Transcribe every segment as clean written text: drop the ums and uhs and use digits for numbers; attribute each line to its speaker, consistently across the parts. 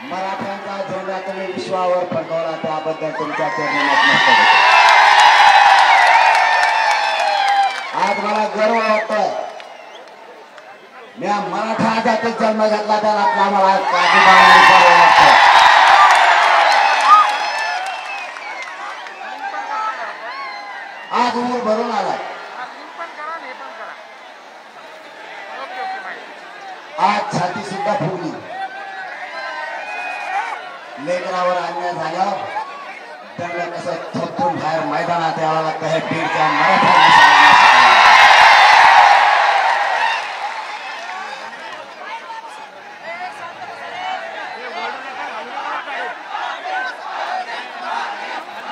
Speaker 1: मराठ्यांचा झेंडा तुम्ही विश्वावर फडकवला त्याबद्दल तुमच्या चरणी नतमस्तक. आज मला गर्व वाटतोय. मी मराठा जातीत जन्म घेतला त्याला मला आज ऊर भरून आला. आज छाती सुद्धा फुगली. लेकरावर अन्याय झाला त्यांना कसं थपथून बाहेर मैदानात यावं लागतं हे बीडच्या मराठ्यांनी.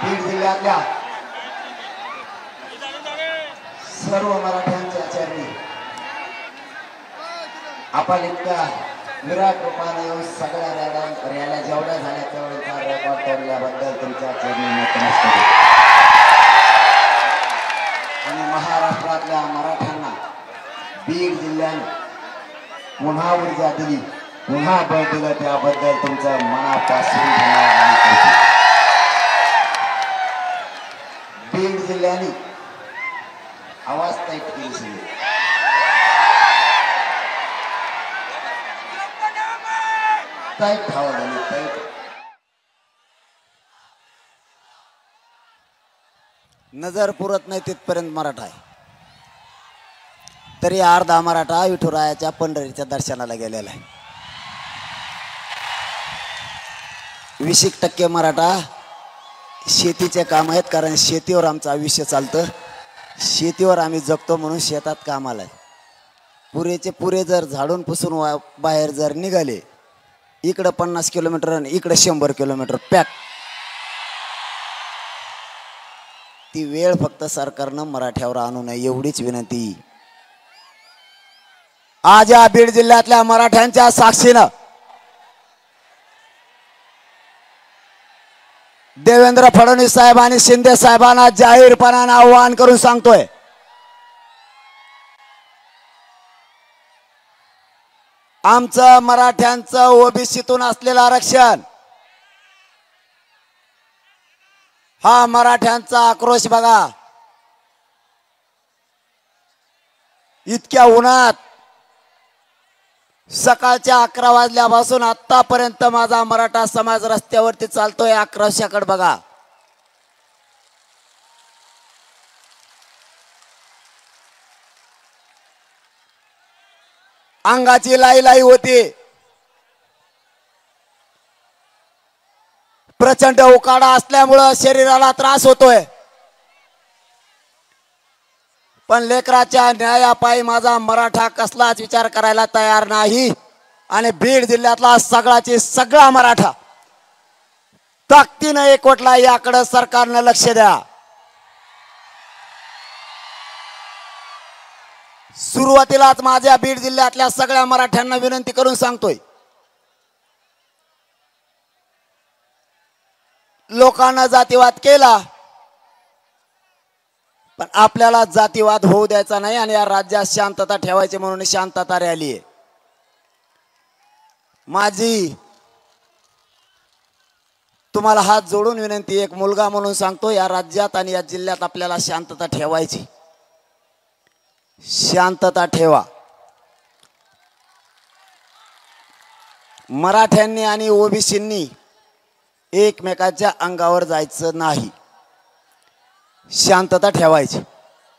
Speaker 1: बीड जिल्ह्यातल्या सर्व मराठ्यांच्या चरणी आपण इतक्या विराट रूपाने येऊन सगळ्या रॅल्या जेवढ्या झाल्या तेवढ्याचा रेकॉर्ड तोडल्याबद्दल तुमच्या चरणी नतमस्तक. आणि महाराष्ट्रातल्या मराठ्यांना बीड जिल्ह्याने पुन्हा ऊर्जा दिली, पुन्हा बळ दिलं त्याबद्दल तुमचं मनापासून धन्यवाद. बीड जिल्ह्याने आवाज टाईट केली सगळी. टाईट हवा झाली टाईट. नजर पुरत नाही तिथपर्यंत मराठा आहे. तरी अर्धा मराठा विठुरायाच्या पंढरीच्या दर्शनाला गेलेला आहे. 20% मराठा शेतीचे काम आहेत, कारण शेतीवर आमचं आयुष्य चालतं. शेतीवर आम्ही जगतो म्हणून शेतात कामाला आहे. पुरेचे पुरे जर झाडून पुसून बाहेर जर निघाले, इकडं 50 किलोमीटर आणि इकडं 100 किलोमीटर पॅक. ती वेळ फक्त सरकारनं मराठ्यावर आणू नये एवढीच विनंती. आज या बीड जिल्ह्यातल्या मराठ्यांच्या साक्षीनं देवेंद्र फडणवीस साहेब आणि शिंदे साहेबांना जाहीरपणाने आवाहन करून सांगतोय, आमचं मराठ्यांचं ओबीसीतून असलेलं आरक्षण हा मराठ्यांचा आक्रोश बघा. इतक्या उन्हात सकाळच्या 11 वाजल्यापासून आतापर्यंत माझा मराठा समाज रस्त्यावरती चालतोय. आक्रोशाकडे बघा. अंगाची लाई लाई होती. प्रचंड उकाडा असल्यामुळं शरीराला त्रास होतोय. पण लेकराच्या न्यायापायी माझा मराठा कसलाच विचार करायला तयार नाही. आणि बीड जिल्ह्यातला सगळाची सगळा मराठा ताकदीनं एकवटला. याकडे सरकारनं लक्ष द्या. सुरुवातीलाच माझ्या बीड जिल्ह्यातल्या सगळ्या मराठ्यांना विनंती करून सांगतोय, लोकांना जातीवाद केला पण आपल्याला जातीवाद होऊ द्यायचा नाही आणि या राज्यात शांतता ठेवायची म्हणून शांतता रॅली आहे. माझी तुम्हाला हात जोडून विनंती, एक मुलगा म्हणून सांगतो, या राज्यात आणि या जिल्ह्यात आपल्याला शांतता ठेवायची. शांतता ठेवा. मराठ्यांनी आणि ओबीसींनी एकमेकाच्या अंगावर जायचं नाही. शांतता ठेवायची.